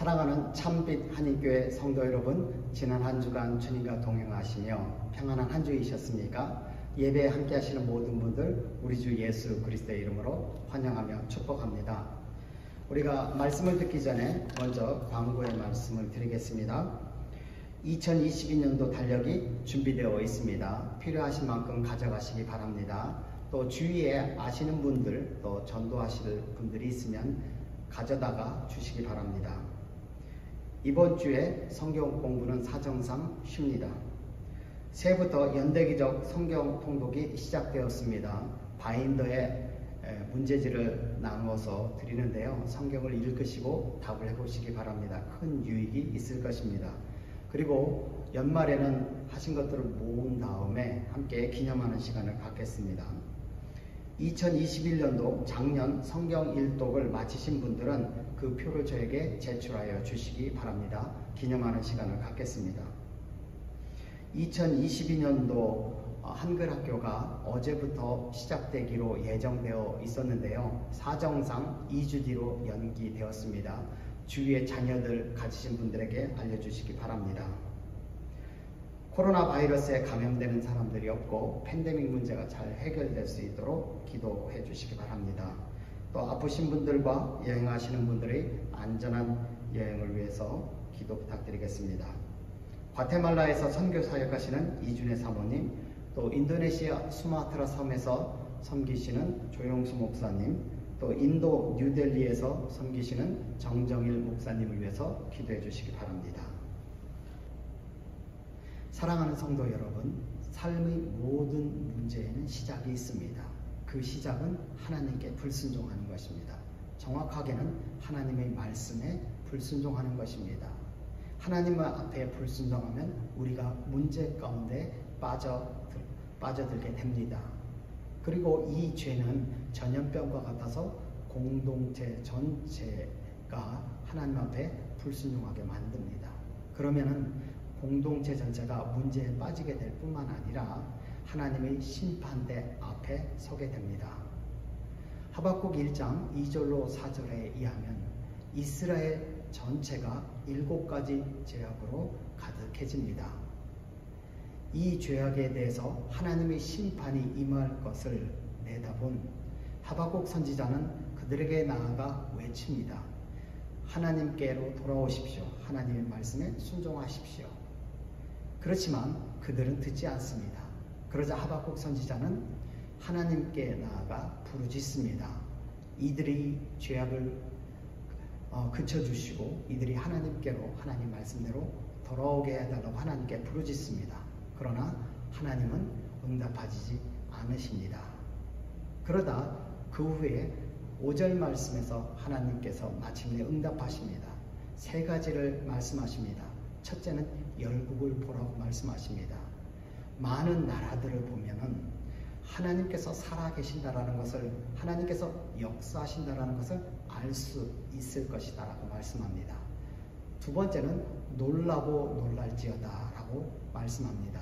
사랑하는 참빛 한인교회 성도 여러분, 지난 한 주간 주님과 동행하시며 평안한 한 주이셨습니까? 예배에 함께 하시는 모든 분들 우리 주 예수 그리스도의 이름으로 환영하며 축복합니다. 우리가 말씀을 듣기 전에 먼저 광고의 말씀을 드리겠습니다. 2022년도 달력이 준비되어 있습니다. 필요하신 만큼 가져가시기 바랍니다. 또 주위에 아시는 분들, 또 전도하실 분들이 있으면 가져다가 주시기 바랍니다. 이번 주에 성경 공부는 사정상 쉽니다. 새해부터 연대기적 성경 통독이 시작되었습니다. 바인더에 문제지를 나누어서 드리는데요. 성경을 읽으시고 답을 해보시기 바랍니다. 큰 유익이 있을 것입니다. 그리고 연말에는 하신 것들을 모은 다음에 함께 기념하는 시간을 갖겠습니다. 2021년도 작년 성경 일독을 마치신 분들은 그 표를 저에게 제출하여 주시기 바랍니다. 기념하는 시간을 갖겠습니다. 2022년도 한글학교가 어제부터 시작되기로 예정되어 있었는데요. 사정상 2주 뒤로 연기되었습니다. 주위에 자녀들 가지신 분들에게 알려주시기 바랍니다. 코로나 바이러스에 감염되는 사람들이 없고 팬데믹 문제가 잘 해결될 수 있도록 기도해 주시기 바랍니다. 또 아프신 분들과 여행하시는 분들의 안전한 여행을 위해서 기도 부탁드리겠습니다. 과테말라에서 선교 사역하시는 이준혜 사모님, 또 인도네시아 수마트라 섬에서 섬기시는 조용수 목사님, 또 인도 뉴델리에서 섬기시는 정정일 목사님을 위해서 기도해 주시기 바랍니다. 사랑하는 성도 여러분, 삶의 모든 문제에는 시작이 있습니다. 그 시작은 하나님께 불순종하는 것입니다. 정확하게는 하나님의 말씀에 불순종하는 것입니다. 하나님 앞에 불순종하면 우리가 문제 가운데 빠져들게 됩니다. 그리고 이 죄는 전염병과 같아서 공동체 전체가 하나님 앞에 불순종하게 만듭니다. 그러면은 공동체 전체가 문제에 빠지게 될 뿐만 아니라 하나님의 심판대 앞에 서게 됩니다. 하박국 1장 2절로 4절에 의하면 이스라엘 전체가 7가지 죄악으로 가득해집니다. 이 죄악에 대해서 하나님의 심판이 임할 것을 내다본 하박국 선지자는 그들에게 나아가 외칩니다. 하나님께로 돌아오십시오. 하나님의 말씀에 순종하십시오. 그렇지만 그들은 듣지 않습니다. 그러자 하박국 선지자는 하나님께 나아가 부르짖습니다. 이들의 죄악을 그쳐주시고 이들이 하나님께로, 하나님 말씀대로 돌아오게 해달라고 하나님께 부르짖습니다. 그러나 하나님은 응답하지 않으십니다. 그러다 그 후에 5절 말씀에서 하나님께서 마침내 응답하십니다. 3가지를 말씀하십니다. 첫째는 열국을 보라고 말씀하십니다. 많은 나라들을 보면은 하나님께서 살아계신다라는 것을, 하나님께서 역사하신다라는 것을 알 수 있을 것이다 라고 말씀합니다. 두 번째는 놀라고 놀랄지어다 라고 말씀합니다.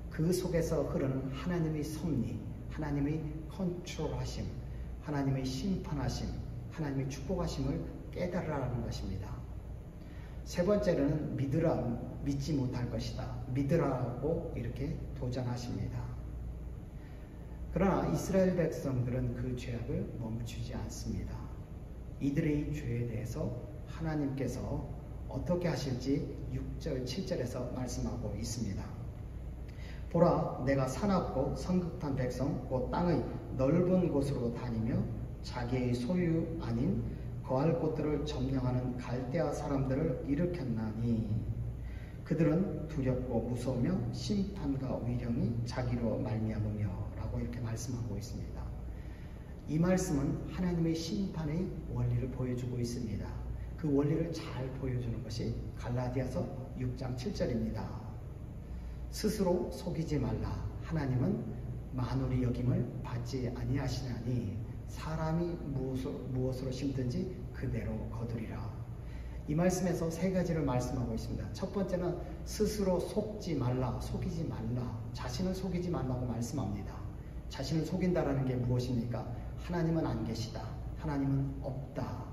그 속에서 흐르는 하나님의 섭리, 하나님의 컨트롤하심, 하나님의 심판하심, 하나님의 축복하심을 깨달으라는 것입니다. 세 번째로는 믿지 못할 것이다. 믿으라고 이렇게 도전하십니다. 그러나 이스라엘 백성들은 그 죄악을 멈추지 않습니다. 이들의 죄에 대해서 하나님께서 어떻게 하실지 6절, 7절에서 말씀하고 있습니다. 보라, 내가 사납고 성급한 백성, 곧 땅의 넓은 곳으로 다니며 자기의 소유 아닌 거할 곳들을 점령하는 갈대아 사람들을 일으켰나니 그들은 두렵고 무서우며 심판과 위령이 자기로 말미암으며 라고 이렇게 말씀하고 있습니다. 이 말씀은 하나님의 심판의 원리를 보여주고 있습니다. 그 원리를 잘 보여주는 것이 갈라디아서 6장 7절입니다. 스스로 속이지 말라. 하나님은 만울의 여김을 받지 아니하시나니 사람이 무엇으로 심든지 그대로 거두리라. 이 말씀에서 3가지를 말씀하고 있습니다. 첫 번째는 스스로 속지 말라, 속이지 말라, 자신을 속이지 말라고 말씀합니다. 자신을 속인다라는 게 무엇입니까? 하나님은 안 계시다. 하나님은 없다.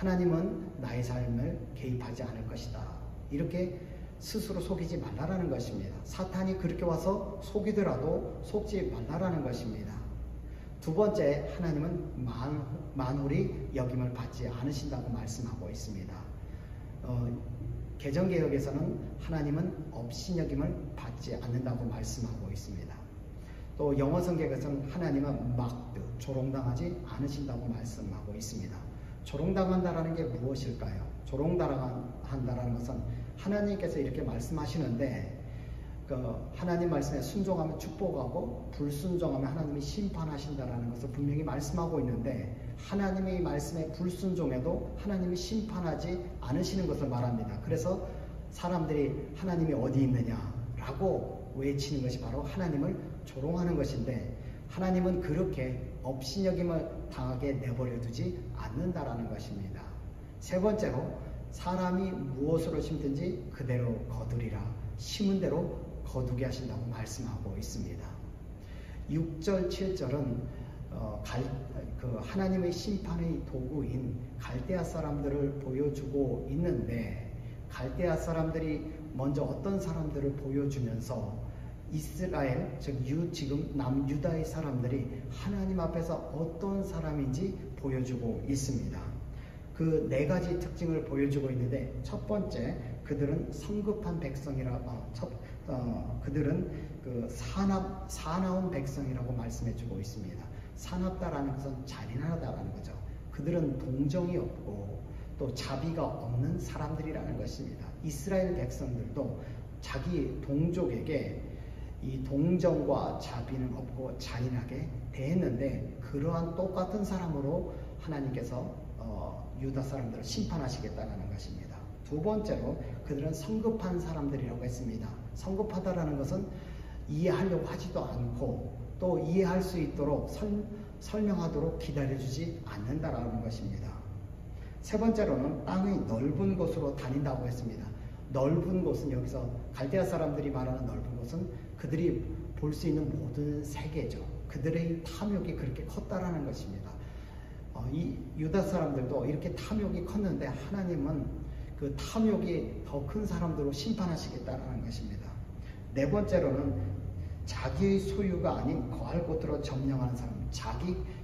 하나님은 나의 삶을 개입하지 않을 것이다. 이렇게 스스로 속이지 말라라는 것입니다. 사탄이 그렇게 와서 속이더라도 속지 말라라는 것입니다. 두 번째, 하나님은 만홀이 여김을 받지 않으신다고 말씀하고 있습니다. 개정개혁에서는 하나님은 업신여김을 받지 않는다고 말씀하고 있습니다. 또 영어 성경에서는 하나님은 조롱당하지 않으신다고 말씀하고 있습니다. 조롱당한다라는 게 무엇일까요? 조롱당한다라는 것은 하나님께서 이렇게 말씀하시는데 하나님 말씀에 순종하면 축복하고 불순종하면 하나님이 심판하신다라는 것을 분명히 말씀하고 있는데 하나님의 말씀에 불순종해도 하나님이 심판하지 않으시는 것을 말합니다. 그래서 사람들이 하나님이 어디 있느냐라고 외치는 것이 바로 하나님을 조롱하는 것인데 하나님은 그렇게 업신여김을 당하게 내버려 두지 않는다라는 것입니다. 세 번째로 사람이 무엇으로 심든지 그대로 거두리라. 심은 대로 거두게 하신다고 말씀하고 있습니다. 6절, 7절은 하나님의 심판의 도구인 갈대아 사람들을 보여주고 있는데 갈대아 사람들이 먼저 어떤 사람들을 보여주면서 이스라엘, 즉 지금 남유다의 사람들이 하나님 앞에서 어떤 사람인지 보여주고 있습니다. 그 네 가지 특징을 보여주고 있는데 첫 번째, 그들은 성급한 그들은 사나운 백성이라고 말씀해주고 있습니다. 사납다라는 것은 잔인하다라는 거죠. 그들은 동정이 없고 또 자비가 없는 사람들이라는 것입니다. 이스라엘 백성들도 자기 동족에게 이 동정과 자비는 없고 잔인하게 대했는데 그러한 똑같은 사람으로 하나님께서 유다 사람들을 심판하시겠다는 것입니다. 두 번째로 그들은 성급한 사람들이라고 했습니다. 성급하다라는 것은 이해하려고 하지도 않고 또 이해할 수 있도록 설명하도록 기다려주지 않는다라는 것입니다. 세 번째로는 땅의 넓은 곳으로 다닌다고 했습니다. 넓은 곳은 여기서 갈대아 사람들이 말하는 넓은 곳은 그들이 볼 수 있는 모든 세계죠. 그들의 탐욕이 그렇게 컸다라는 것입니다. 이 유다 사람들도 이렇게 탐욕이 컸는데 하나님은 그 탐욕이 더 큰 사람들로 심판하시겠다라는 것입니다. 네 번째로는 자기의 소유가 아닌 거할 곳으로 점령하는 사람.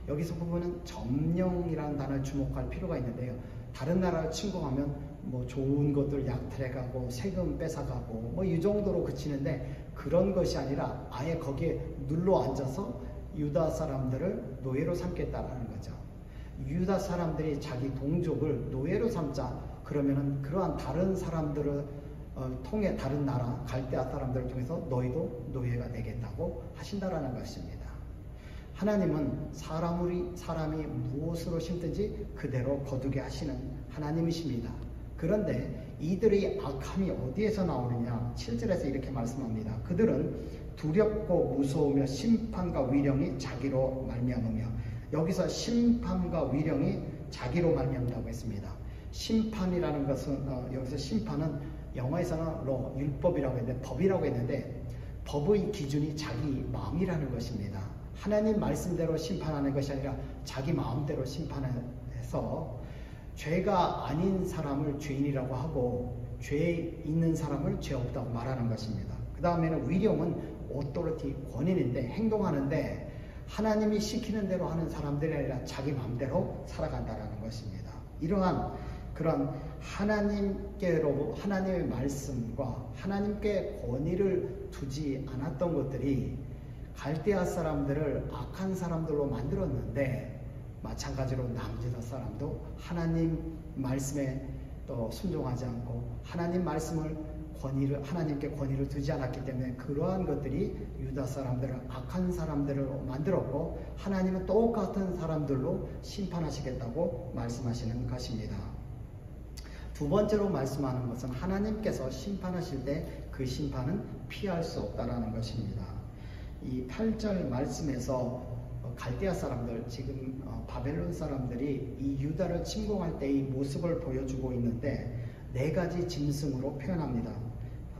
여기서 보면은 점령이라는 단어를 주목할 필요가 있는데요. 다른 나라를 침공하면 뭐 좋은 것들 약탈해가고 세금 뺏어가고 뭐 이 정도로 그치는데 그런 것이 아니라 아예 거기에 눌러 앉아서 유다 사람들을 노예로 삼겠다라는 거죠. 유다 사람들이 자기 동족을 노예로 삼자 그러면은 그러한 다른 사람들을 통해 다른 나라 갈대아 사람들을 통해서 너희도 노예가 되겠다고 하신다라는 것입니다. 하나님은 사람이 무엇으로 심든지 그대로 거두게 하시는 하나님이십니다. 그런데 이들의 악함이 어디에서 나오느냐? 7절에서 이렇게 말씀합니다. 그들은 두렵고 무서우며 심판과 위령이 자기로 말미암으며 여기서 심판과 위령이 자기로 말미암다고 했습니다. 심판이라는 것은 여기서 심판은 영어에서는 율법이라고 했는데 법이라고 했는데 법의 기준이 자기 마음이라는 것입니다. 하나님 말씀대로 심판하는 것이 아니라 자기 마음대로 심판해서 죄가 아닌 사람을 죄인이라고 하고 죄 있는 사람을 죄 없다고 말하는 것입니다. 그 다음에는 위령은 오토리티 권인인데 행동하는데 하나님이 시키는 대로 하는 사람들이 아니라 자기 마음대로 살아간다는 것입니다. 이러한 그런 하나님의 말씀과 하나님께 권위를 두지 않았던 것들이 갈대아 사람들을 악한 사람들로 만들었는데 마찬가지로 남유다 사람도 하나님 말씀에 또 순종하지 않고 하나님 말씀을 하나님께 권위를 두지 않았기 때문에 그러한 것들이 유다 사람들을 악한 사람들로 만들었고 하나님은 똑같은 사람들로 심판하시겠다고 말씀하시는 것입니다. 두 번째로 말씀하는 것은 하나님께서 심판하실 때 그 심판은 피할 수 없다라는 것입니다. 이 8절 말씀에서 갈대아 사람들, 지금 바벨론 사람들이 이 유다를 침공할 때의 모습을 보여주고 있는데 네 가지 짐승으로 표현합니다.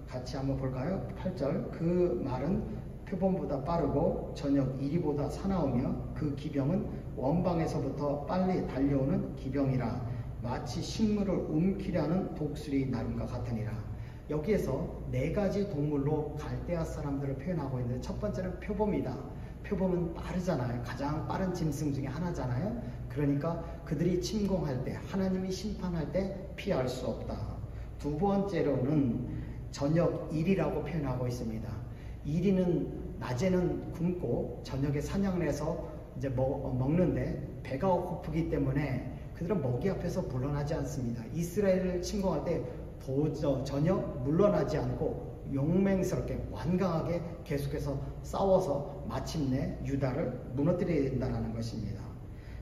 같이 한번 볼까요? 8절 그 말은 표범보다 빠르고 저녁 이리보다 사나우며 그 기병은 원방에서부터 빨리 달려오는 기병이라 마치 식물을 움키려는 독수리 나름과 같으니라. 여기에서 네 가지 동물로 갈대아 사람들을 표현하고 있는데, 첫 번째는 표범이다. 표범은 빠르잖아요. 가장 빠른 짐승 중에 하나잖아요. 그러니까 그들이 침공할 때, 하나님이 심판할 때 피할 수 없다. 두 번째로는 저녁 일이라고 표현하고 있습니다. 이리는 낮에는 굶고 저녁에 사냥을 해서 이제 먹는데, 배가 고프기 때문에 그들은 먹이 앞에서 물러나지 않습니다. 이스라엘을 침공할 때 전혀 물러나지 않고 용맹스럽게 완강하게 계속해서 싸워서 마침내 유다를 무너뜨려야 된다는 것입니다.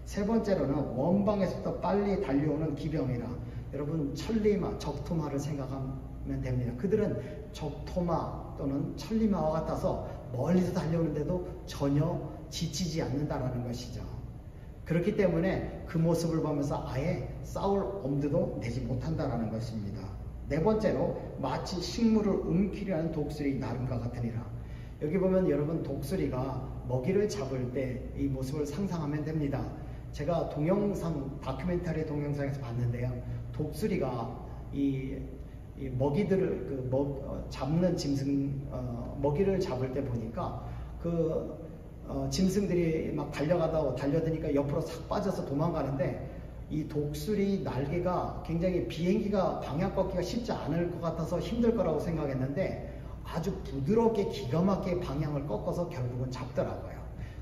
세 번째로는 원방에서부터 빨리 달려오는 기병이라. 여러분, 천리마, 적토마를 생각하면 됩니다. 그들은 적토마 또는 천리마와 같아서 멀리서 달려오는데도 전혀 지치지 않는다라는 것이죠. 그렇기 때문에 그 모습을 보면서 아예 싸울 엄두도 내지 못한다라는 것입니다. 네 번째로 마치 식물을 움키려는 독수리 나름과 같으니라. 여기 보면 여러분, 독수리가 먹이를 잡을 때 이 모습을 상상하면 됩니다. 제가 동영상, 다큐멘터리 동영상에서 봤는데요. 독수리가 이 먹이들을 잡는 짐승, 먹이를 잡을 때 보니까 짐승들이 막 달려드니까 옆으로 싹 빠져서 도망가는데, 이 독수리 날개가 굉장히 비행기가 방향 꺾기가 쉽지 않을 것 같아서 힘들 거라고 생각했는데, 아주 부드럽게 기가 막히게 방향을 꺾어서 결국은 잡더라고요.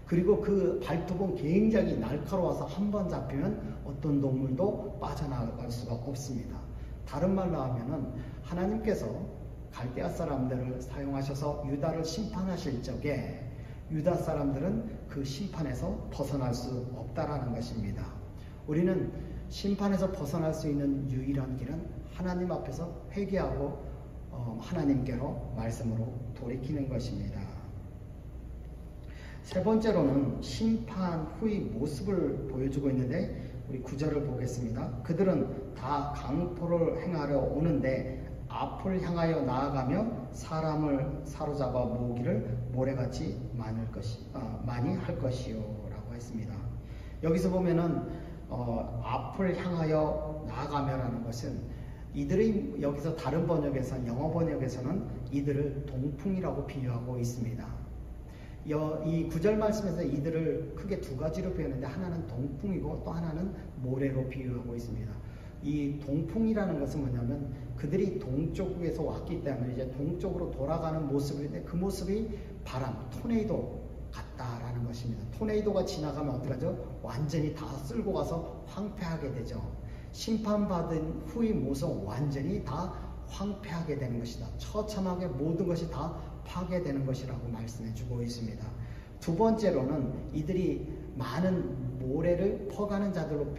그리고 그 발톱은 굉장히 날카로워서 한번 잡히면 어떤 동물도 빠져나갈 수가 없습니다. 다른 말로 하면은 하나님께서 갈대아 사람들을 사용하셔서 유다를 심판하실 적에 유다 사람들은 그 심판에서 벗어날 수 없다라는 것입니다. 우리는 심판에서 벗어날 수 있는 유일한 길은 하나님 앞에서 회개하고 하나님께로 말씀으로 돌이키는 것입니다. 세 번째로는 심판 후의 모습을 보여주고 있는데, 우리 9절을 보겠습니다. 그들은 다 강포를 행하려 오는데 앞을 향하여 나아가며 사람을 사로잡아 모으기를 모래같이 많이 할 것이요 라고 했습니다. 여기서 보면은 앞을 향하여 나아가며라는 것은, 이들의 여기서 다른 번역에서는, 영어 번역에서는 이들을 동풍이라고 비유하고 있습니다. 이 9절 말씀에서 이들을 크게 두 가지로 표현했는데, 하나는 동풍이고 또 하나는 모래로 비유하고 있습니다. 이 동풍이라는 것은 뭐냐면, 그들이 동쪽에서 왔기 때문에 이제 동쪽으로 돌아가는 모습인데, 그 모습이 바람, 토네이도 같다라는 것입니다. 토네이도가 지나가면 어떡하죠? 완전히 다 쓸고 가서 황폐하게 되죠. 심판받은 후의 모습은 완전히 다 황폐하게 되는 것이다. 처참하게 모든 것이 다 파괴되는 것이라고 말씀해 주고 있습니다. 두 번째로는 이들이 많은 모래를 퍼가는 자들로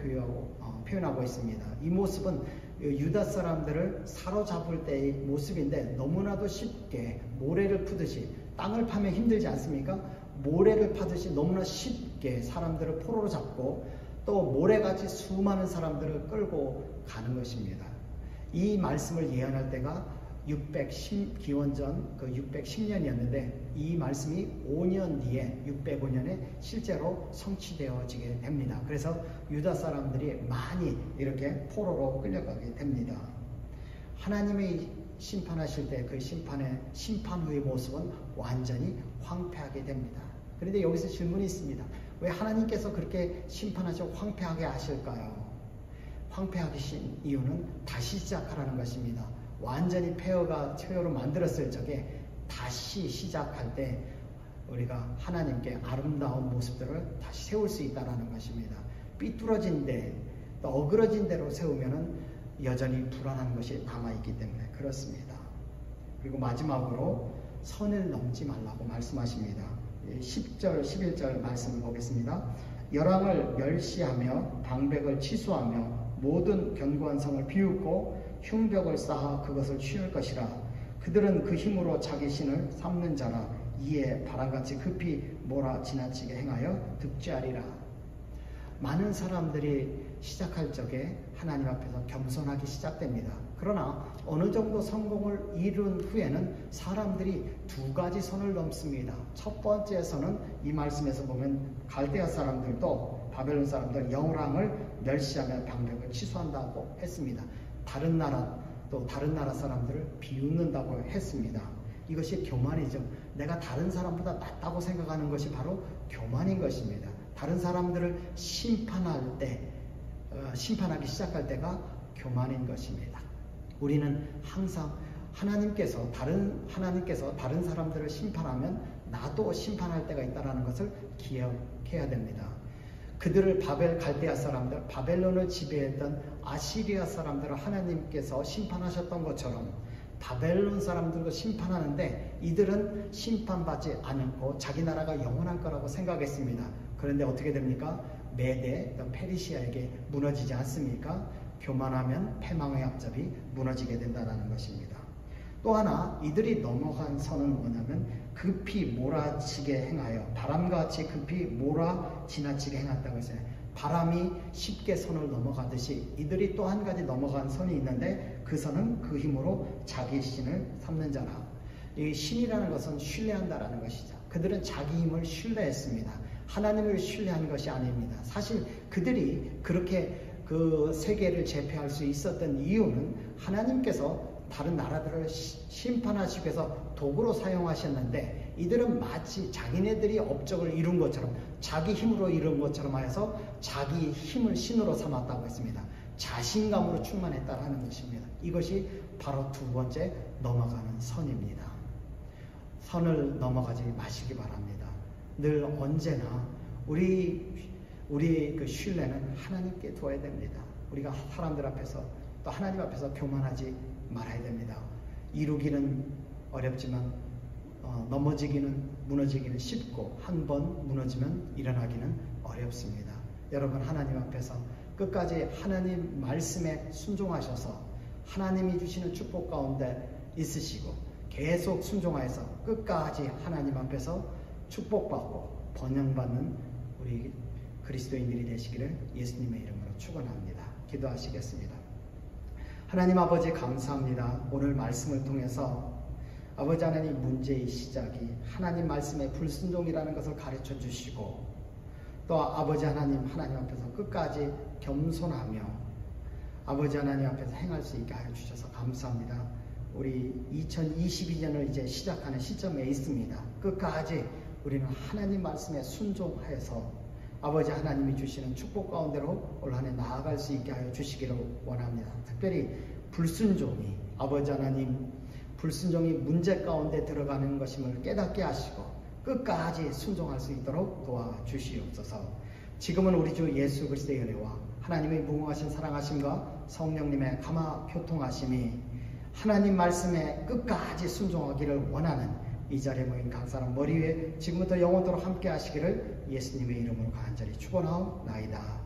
표현하고 있습니다. 이 모습은 유다 사람들을 사로잡을 때의 모습인데, 너무나도 쉽게 모래를 푸듯이, 땅을 파면 힘들지 않습니까? 모래를 파듯이 너무나 쉽게 사람들을 포로로 잡고 또 모래같이 수많은 사람들을 끌고 가는 것입니다. 이 말씀을 예언할 때가 기원전 610년이었는데, 이 말씀이 5년 뒤에 605년에 실제로 성취되어지게 됩니다. 그래서 유다 사람들이 많이 이렇게 포로로 끌려가게 됩니다. 하나님의 심판하실 때 그 심판 후의 모습은 완전히 황폐하게 됩니다. 그런데 여기서 질문이 있습니다. 왜 하나님께서 그렇게 심판하시고 황폐하게 하실까요? 황폐하게 하신 이유는 다시 시작하라는 것입니다. 완전히 폐허로 만들었을 적에 다시 시작할 때 우리가 하나님께 아름다운 모습들을 다시 세울 수 있다는 것입니다. 삐뚤어진 데, 또 어그러진 대로 세우면은 여전히 불안한 것이 남아있기 때문에 그렇습니다. 그리고 마지막으로 선을 넘지 말라고 말씀하십니다. 10절, 11절 말씀을 보겠습니다. 열왕을 멸시하며 방백을 취소하며 모든 견고한 성을 비웃고 흉벽을 쌓아 그것을 취할 것이라. 그들은 그 힘으로 자기 신을 삼는 자라. 이에 바람같이 급히 몰아 지나치게 행하여 득죄하리라. 많은 사람들이 시작할 적에 하나님 앞에서 겸손하게 시작됩니다. 그러나 어느 정도 성공을 이룬 후에는 사람들이 두 가지 선을 넘습니다. 첫 번째 선은 이 말씀에서 보면 갈대아 사람들도 바벨론 사람들 영랑을 멸시하며 방백을 취소한다고 했습니다. 다른 나라 또 다른 나라 사람들을 비웃는다고 했습니다. 이것이 교만이죠. 내가 다른 사람보다 낫다고 생각하는 것이 바로 교만인 것입니다. 다른 사람들을 심판하기 시작할 때가 교만인 것입니다. 우리는 항상 하나님께서 다른 사람들을 심판하면 나도 심판할 때가 있다는 것을 기억해야 됩니다. 그들을 갈대아 사람들, 바벨론을 지배했던 아시리아 사람들을 하나님께서 심판하셨던 것처럼 바벨론 사람들도 심판하는데 이들은 심판받지 않고 자기 나라가 영원할 거라고 생각했습니다. 그런데 어떻게 됩니까? 메대, 페르시아에게 무너지지 않습니까? 교만하면 패망의 앞잡이 무너지게 된다는 것입니다. 또 하나 이들이 넘어간 선은 뭐냐면 급히 몰아치게 행하여 바람과 같이 급히 지나치게 행했다고 했어요. 바람이 쉽게 선을 넘어가듯이 이들이 또 한 가지 넘어간 선이 있는데 그 선은 그 힘으로 자기 신을 삼는 자라. 이 신이라는 것은 신뢰한다라는 것이죠. 그들은 자기 힘을 신뢰했습니다. 하나님을 신뢰한 것이 아닙니다. 사실 그들이 그렇게 그 세계를 제패할 수 있었던 이유는 하나님께서 다른 나라들을 심판하시기 위해서 도구로 사용하셨는데 이들은 마치 자기네들이 업적을 이룬 것처럼 자기 힘으로 이룬 것처럼 하여서 자기 힘을 신으로 삼았다고 했습니다. 자신감으로 충만했다는 것입니다. 이것이 바로 두 번째 넘어가는 선입니다. 선을 넘어가지 마시기 바랍니다. 늘 언제나 우리 그 신뢰는 하나님께 두어야 됩니다. 우리가 사람들 앞에서 또 하나님 앞에서 교만하지 말아야 됩니다. 이루기는 어렵지만 무너지기는 쉽고 한 번 무너지면 일어나기는 어렵습니다. 여러분 하나님 앞에서 끝까지 하나님 말씀에 순종하셔서 하나님이 주시는 축복 가운데 있으시고 계속 순종하여서 끝까지 하나님 앞에서 축복받고 번영받는 우리 그리스도인들이 되시기를 예수님의 이름으로 축원합니다. 기도하시겠습니다. 하나님 아버지 감사합니다. 오늘 말씀을 통해서 아버지 하나님 문제의 시작이 하나님 말씀의 불순종이라는 것을 가르쳐 주시고 또 아버지 하나님 앞에서 끝까지 겸손하며 아버지 하나님 앞에서 행할 수 있게 하여 주셔서 감사합니다. 우리 2022년을 이제 시작하는 시점에 있습니다. 끝까지 우리는 하나님 말씀에 순종하여서 아버지 하나님이 주시는 축복 가운데로 올 한 해 나아갈 수 있게 하여 주시기를 원합니다. 특별히 불순종이 아버지 하나님 불순종이 문제 가운데 들어가는 것임을 깨닫게 하시고 끝까지 순종할 수 있도록 도와주시옵소서. 지금은 우리 주 예수 그리스도의 은혜와 하나님의 무궁하신 사랑하심과 성령님의 감화 교통하심이 하나님 말씀에 끝까지 순종하기를 원하는 이 자리에 모인 각 사람 머리 위에 지금부터 영원토록 함께 하시기를 예수님의 이름으로 간절히 축원하옵나이다.